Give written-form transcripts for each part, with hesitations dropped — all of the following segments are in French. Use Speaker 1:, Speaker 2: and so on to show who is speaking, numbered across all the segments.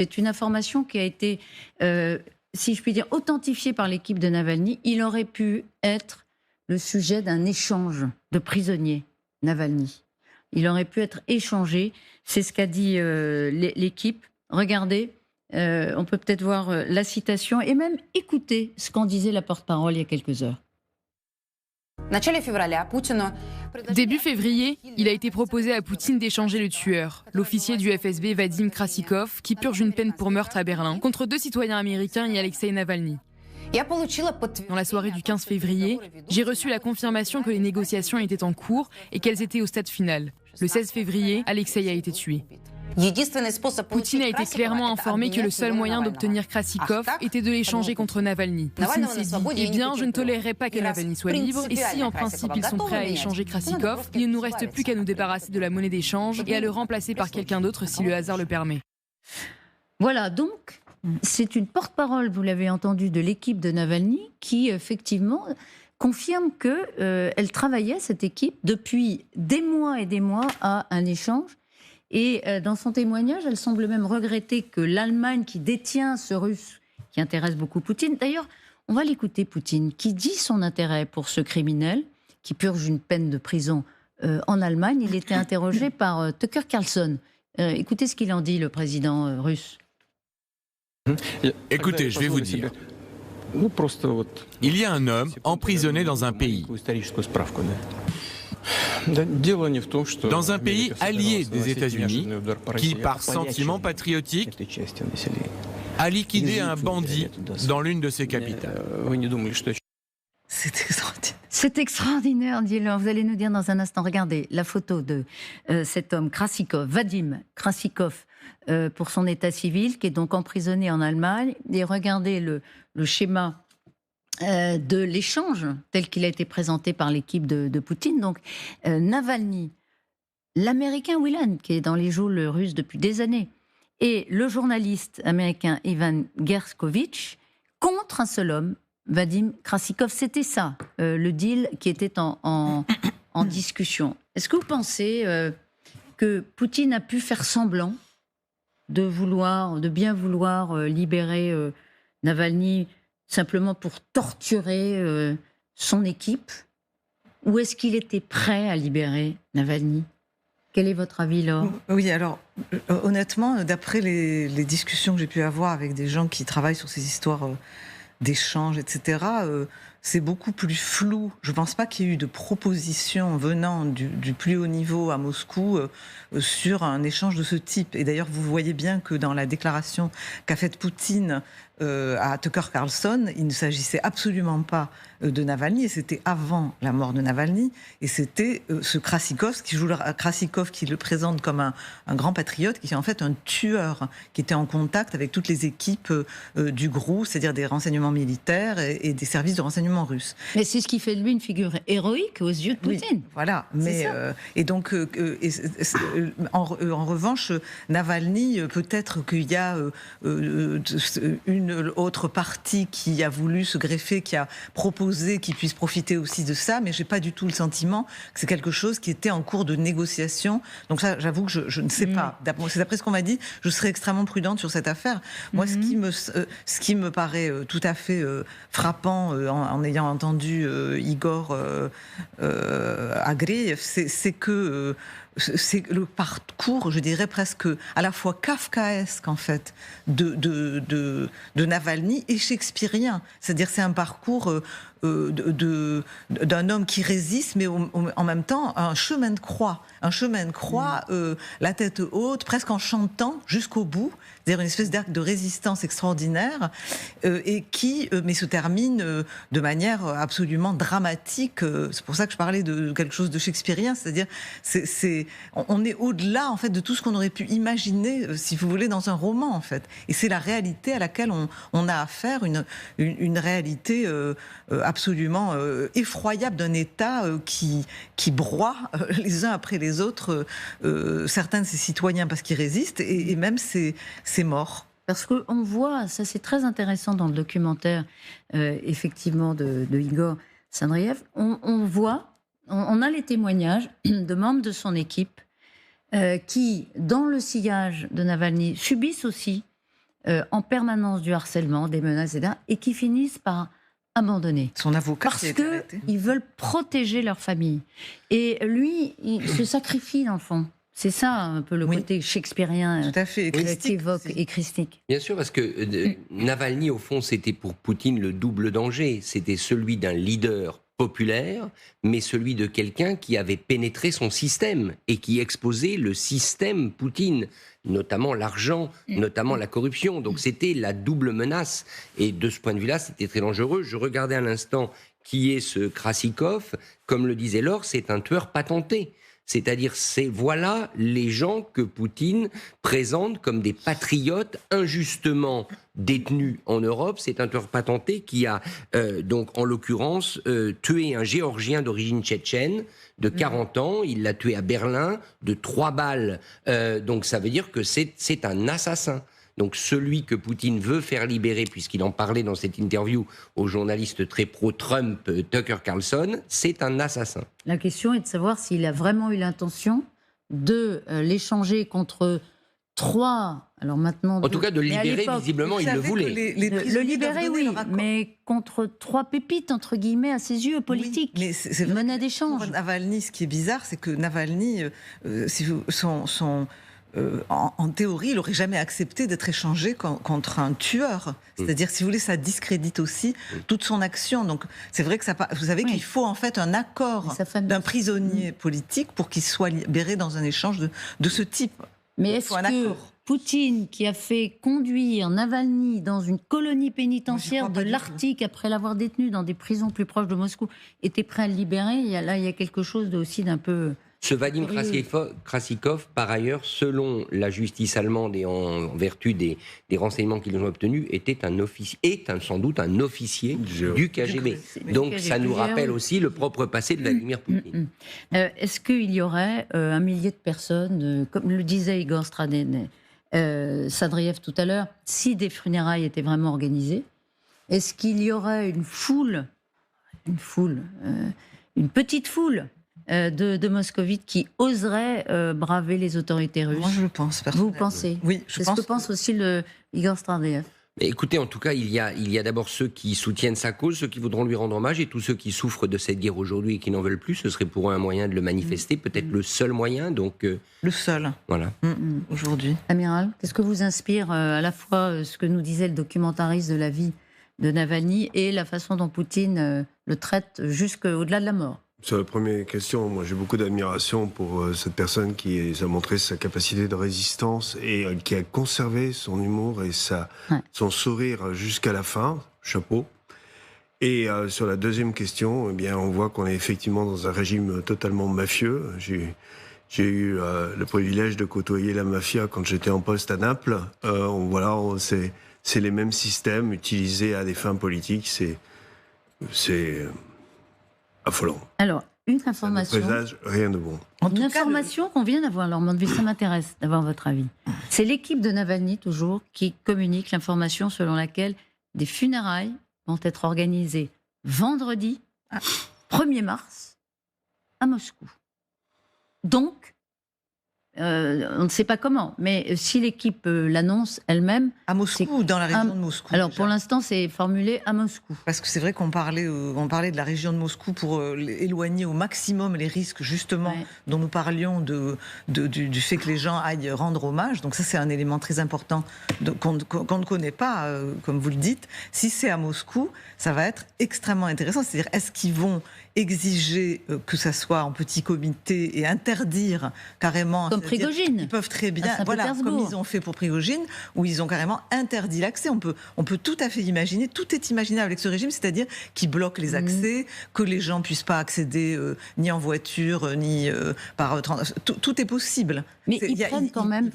Speaker 1: C'est une information qui a été, si je puis dire, authentifiée par l'équipe de Navalny. Il aurait pu être le sujet d'un échange de prisonniers, Navalny. Il aurait pu être échangé. C'est ce qu'a dit l'équipe. Regardez, on peut peut-être voir la citation et même écouter ce qu'en disait la porte-parole il y a quelques heures.
Speaker 2: Début février, il a été proposé à Poutine d'échanger le tueur, l'officier du FSB Vadim Krasikov, qui purge une peine pour meurtre à Berlin, contre 2 citoyens américains et Alexei Navalny. Dans la soirée du 15 février, j'ai reçu la confirmation que les négociations étaient en cours et qu'elles étaient au stade final. Le 16 février, Alexei a été tué. Poutine a été clairement informé que le seul moyen d'obtenir Krasikov était de l'échanger contre Navalny. Poutine s'est dit « Eh bien, je ne tolérerai pas que Navalny soit libre, et si en principe ils sont prêts à échanger Krasikov, il ne nous reste plus qu'à nous débarrasser de la monnaie d'échange et à le remplacer par quelqu'un d'autre si le hasard le permet. »
Speaker 1: Voilà, donc, c'est une porte-parole, vous l'avez entendu, de l'équipe de Navalny qui, effectivement, confirme qu'elle travaillait, cette équipe, depuis des mois et des mois à un échange. Et dans son témoignage, elle semble même regretter que l'Allemagne, qui détient ce Russe, qui intéresse beaucoup Poutine, d'ailleurs, on va l'écouter, Poutine, qui dit son intérêt pour ce criminel, qui purge une peine de prison en Allemagne. Il était interrogé par Tucker Carlson. Écoutez ce qu'il en dit, le président russe.
Speaker 3: Écoutez, je vais vous dire. Il y a un homme emprisonné dans un pays. Dans un pays allié des États-Unis, qui, par sentiment patriotique, a liquidé un bandit dans l'une de ses capitales.
Speaker 1: C'est extraordinaire. C'est extraordinaire, dit-il. Vous allez nous dire dans un instant. Regardez la photo de cet homme, Krasikov, Vadim Krasikov, pour son état civil, qui est donc emprisonné en Allemagne. Et regardez le schéma de l'échange tel qu'il a été présenté par l'équipe de Poutine. Donc, Navalny, l'américain Whelan, qui est dans les geôles russes depuis des années, et le journaliste américain Ivan Gershkovitch, contre un seul homme, Vadim Krasikov. C'était ça, le deal qui était en discussion. Est-ce que vous pensez que Poutine a pu faire semblant de bien vouloir libérer Navalny simplement pour torturer son équipe? Ou est-ce qu'il était prêt à libérer Navalny? Quel est votre avis, Laure?
Speaker 4: Oui, alors, honnêtement, d'après les discussions que j'ai pu avoir avec des gens qui travaillent sur ces histoires d'échanges, etc., c'est beaucoup plus flou. Je ne pense pas qu'il y ait eu de propositions venant du plus haut niveau à Moscou sur un échange de ce type. Et d'ailleurs, vous voyez bien que dans la déclaration qu'a faite Poutine à Tucker Carlson, il ne s'agissait absolument pas de Navalny, et c'était avant la mort de Navalny, et c'était ce Krasikov qui le présente comme un grand patriote, qui est en fait un tueur, qui était en contact avec toutes les équipes du GRU, c'est-à-dire des renseignements militaires et des services de renseignement russes.
Speaker 1: Mais c'est ce qui fait de lui une figure héroïque aux yeux de Poutine.
Speaker 4: Oui, voilà. Mais et donc, en revanche, Navalny, peut-être qu'il y a une autre partie qui a voulu se greffer, qui a proposé qu'il puisse profiter aussi de ça, mais j'ai pas du tout le sentiment que c'est quelque chose qui était en cours de négociation. Donc ça, j'avoue que je ne sais pas. C'est d'après ce qu'on m'a dit, je serai extrêmement prudente sur cette affaire. Moi, ce qui me paraît tout à fait frappant en ayant entendu Igor Agreev, c'est que c'est le parcours, je dirais presque à la fois kafkaesque en fait de Navalny et shakespearien. C'est-à-dire c'est un parcours d'un homme qui résiste, mais en même temps un chemin de croix, la tête haute, presque en chantant jusqu'au bout. C'est-à-dire une espèce d'acte de résistance extraordinaire et qui mais se termine de manière absolument dramatique. C'est pour ça que je parlais de quelque chose de shakespearien, c'est-à-dire on est au-delà en fait de tout ce qu'on aurait pu imaginer, si vous voulez, dans un roman en fait. Et c'est la réalité à laquelle on a affaire, une réalité absolument effroyable d'un État qui broie les uns après les autres certains de ses citoyens parce qu'ils résistent et même ses morts.
Speaker 1: Parce qu'on voit, ça c'est très intéressant dans le documentaire effectivement de Igor Sandriev, on voit, on a les témoignages de membres de son équipe qui, dans le sillage de Navalny, subissent aussi en permanence du harcèlement, des menaces, etc., et qui finissent par abandonner.
Speaker 4: Son avocat
Speaker 1: Parce qu'ils veulent protéger leur famille. Et lui, il se sacrifie dans le fond. C'est ça un peu le côté shakespearien qu'évoque et christique.
Speaker 5: Bien sûr, parce que Navalny, au fond, c'était pour Poutine le double danger. C'était celui d'un leader populaire, mais celui de quelqu'un qui avait pénétré son système et qui exposait le système Poutine, notamment l'argent, notamment la corruption. Donc c'était la double menace. Et de ce point de vue-là, c'était très dangereux. Je regardais à l'instant qui est ce Krassikov. Comme le disait Laure, c'est un tueur patenté. C'est-à-dire, voilà les gens que Poutine présente comme des patriotes injustement détenus en Europe. C'est un tueur patenté qui a, donc en l'occurrence, tué un Géorgien d'origine tchétchène de 40 ans. Il l'a tué à Berlin de 3 balles. Donc ça veut dire que c'est un assassin. Donc celui que Poutine veut faire libérer, puisqu'il en parlait dans cette interview au journaliste très pro-Trump, Tucker Carlson, c'est un assassin.
Speaker 1: La question est de savoir s'il a vraiment eu l'intention de l'échanger contre 3... Alors maintenant...
Speaker 5: En tout cas, de le libérer, visiblement, il le voulait.
Speaker 1: Le libérer, oui, mais contre 3 pépites, entre guillemets, à ses yeux, politiques.
Speaker 4: Oui, mais c'est
Speaker 1: monnaie d'échange.
Speaker 4: Navalny, ce qui est bizarre, c'est que Navalny, en théorie, il n'aurait jamais accepté d'être échangé contre un tueur. C'est-à-dire, si vous voulez, ça discrédite aussi toute son action. Donc, c'est vrai que vous savez qu'il faut en fait un accord d'un prisonnier politique pour qu'il soit libéré dans un échange de ce type.
Speaker 1: Mais est-ce que Poutine, qui a fait conduire Navalny dans une colonie pénitentiaire de l'Arctique après l'avoir détenu dans des prisons plus proches de Moscou, était prêt à le libérer? Là, il y a quelque chose aussi d'un peu...
Speaker 5: Ce Vadim Krassikov, par ailleurs, selon la justice allemande et en vertu des renseignements qu'ils ont obtenus, est sans doute un officier du KGB. Donc ça nous rappelle aussi le propre passé de Vladimir Poutine.
Speaker 1: Est-ce qu'il y aurait 1 millier de personnes, comme le disait Igor Sadriev tout à l'heure, si des funérailles étaient vraiment organisées, est-ce qu'il y aurait une petite foule de moscovites qui oseraient braver les autorités russes?
Speaker 4: Moi, je le pense, personnellement.
Speaker 1: Vous pensez?
Speaker 4: Oui,
Speaker 1: c'est ce que pense aussi Igor Stradiev.
Speaker 5: Écoutez, en tout cas, il y a d'abord ceux qui soutiennent sa cause, ceux qui voudront lui rendre hommage, et tous ceux qui souffrent de cette guerre aujourd'hui et qui n'en veulent plus. Ce serait pour eux un moyen de le manifester, peut-être le seul moyen. Donc,
Speaker 4: le seul.
Speaker 5: Voilà.
Speaker 4: Aujourd'hui.
Speaker 1: Amiral, qu'est-ce que vous inspire à la fois ce que nous disait le documentariste de la vie de Navalny et la façon dont Poutine le traite jusqu'au-delà de la mort?
Speaker 6: Sur la première question, moi j'ai beaucoup d'admiration pour cette personne qui a montré sa capacité de résistance et qui a conservé son humour et son sourire jusqu'à la fin. Chapeau. Et sur la deuxième question, eh bien, on voit qu'on est effectivement dans un régime totalement mafieux. J'ai eu le privilège de côtoyer la mafia quand j'étais en poste à Naples. C'est les mêmes systèmes utilisés à des fins politiques. C'est affolant.
Speaker 1: Alors, une information.
Speaker 6: Ça ne présage rien de bon.
Speaker 1: Une information qu'on vient d'avoir, Laure Mandeville, ça m'intéresse d'avoir votre avis. C'est l'équipe de Navalny, toujours, qui communique l'information selon laquelle des funérailles vont être organisées vendredi, 1er mars, à Moscou. Donc, on ne sait pas comment, mais si l'équipe l'annonce elle-même...
Speaker 4: À Moscou ou dans la région de Moscou?
Speaker 1: Alors, pour l'instant, c'est formulé à Moscou.
Speaker 4: Parce que c'est vrai qu'on parlait de la région de Moscou pour éloigner au maximum les risques, justement, dont nous parlions du fait que les gens aillent rendre hommage. Donc ça, c'est un élément très important qu'on ne connaît pas, comme vous le dites. Si c'est à Moscou, ça va être extrêmement intéressant. C'est-à-dire, est-ce qu'ils vont exiger que ça soit en petit comité et interdire carrément...
Speaker 1: Comme Prigojine.
Speaker 4: Ils peuvent très bien, voilà, comme ils ont fait pour Prigojine, où ils ont carrément interdit l'accès. On peut tout à fait imaginer, tout est imaginable avec ce régime, c'est-à-dire qu'ils bloquent les accès, que les gens puissent pas accéder ni en voiture, ni par... Tout est possible.
Speaker 1: Mais ils prennent quand même...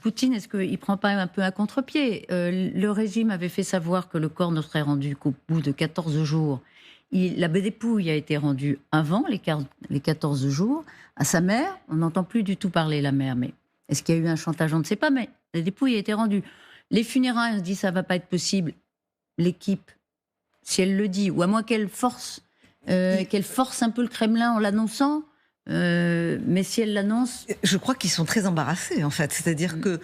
Speaker 1: Poutine, est-ce qu'il ne prend pas un peu à contre-pied? Le régime avait fait savoir que le corps ne serait rendu qu'au bout de 14 jours. La dépouille a été rendue avant les 14 jours. À sa mère, on n'entend plus du tout parler, la mère. Mais est-ce qu'il y a eu un chantage? On ne sait pas, mais la dépouille a été rendue. Les funérailles, on se dit ça ne va pas être possible. L'équipe, si elle le dit, ou à moins qu'elle force un peu le Kremlin en l'annonçant, mais si elle l'annonce...
Speaker 4: Je crois qu'ils sont très embarrassés, en fait. C'est-à-dire que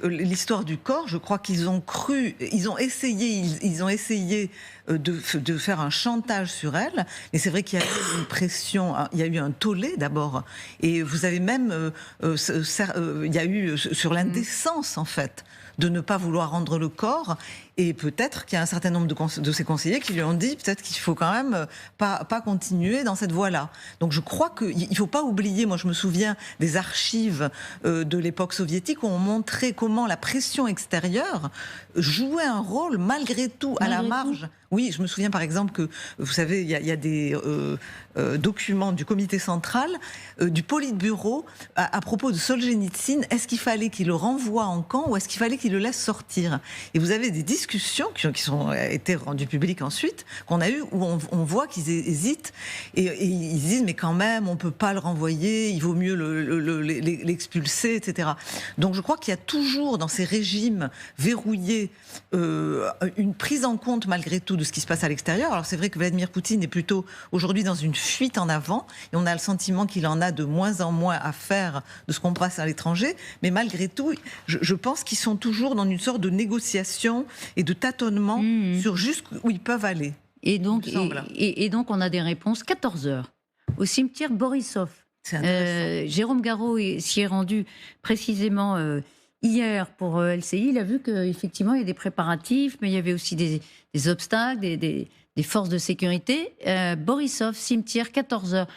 Speaker 4: l'histoire du corps, je crois qu'ils ont cru, ils ont essayé de faire un chantage sur elle. Mais c'est vrai qu'il y a eu une pression, il y a eu un tollé d'abord. Et vous avez même, il y a eu sur l'indécence, en fait, de ne pas vouloir rendre le corps. Et peut-être qu'il y a un certain nombre de ses conseillers qui lui ont dit peut-être qu'il faut quand même pas continuer dans cette voie-là. Donc je crois qu'il ne faut pas oublier, moi je me souviens des archives de l'époque soviétique où on montrait comment la pression extérieure jouait un rôle malgré tout à la marge. Oui, je me souviens par exemple que, vous savez, il y a des documents du comité central, du Politburo, à propos de Solzhenitsyn. Est-ce qu'il fallait qu'il le renvoie en camp ou est-ce qu'il fallait qu'il le laisse sortir? Et vous avez des discussions qui ont été rendues publiques ensuite, qu'on a eues, où on voit qu'ils hésitent et ils disent mais quand même, on ne peut pas le renvoyer, il vaut mieux l'expulser, etc. Donc je crois qu'il y a toujours dans ces régimes verrouillés une prise en compte malgré tout de ce qui se passe à l'extérieur. Alors c'est vrai que Vladimir Poutine est plutôt aujourd'hui dans une fuite en avant et on a le sentiment qu'il en a de moins en moins à faire de ce qu'on passe à l'étranger, mais malgré tout je pense qu'ils sont toujours dans une sorte de négociation et de tâtonnement sur jusqu'où ils peuvent aller.
Speaker 1: Et donc on a des réponses 14h au cimetière Borisov. Jérôme Garraud s'y est rendu précisément hier pour LCI. Il a vu qu'effectivement il y a des préparatifs, mais il y avait aussi des obstacles, des forces de sécurité. Borisov, cimetière, 14h.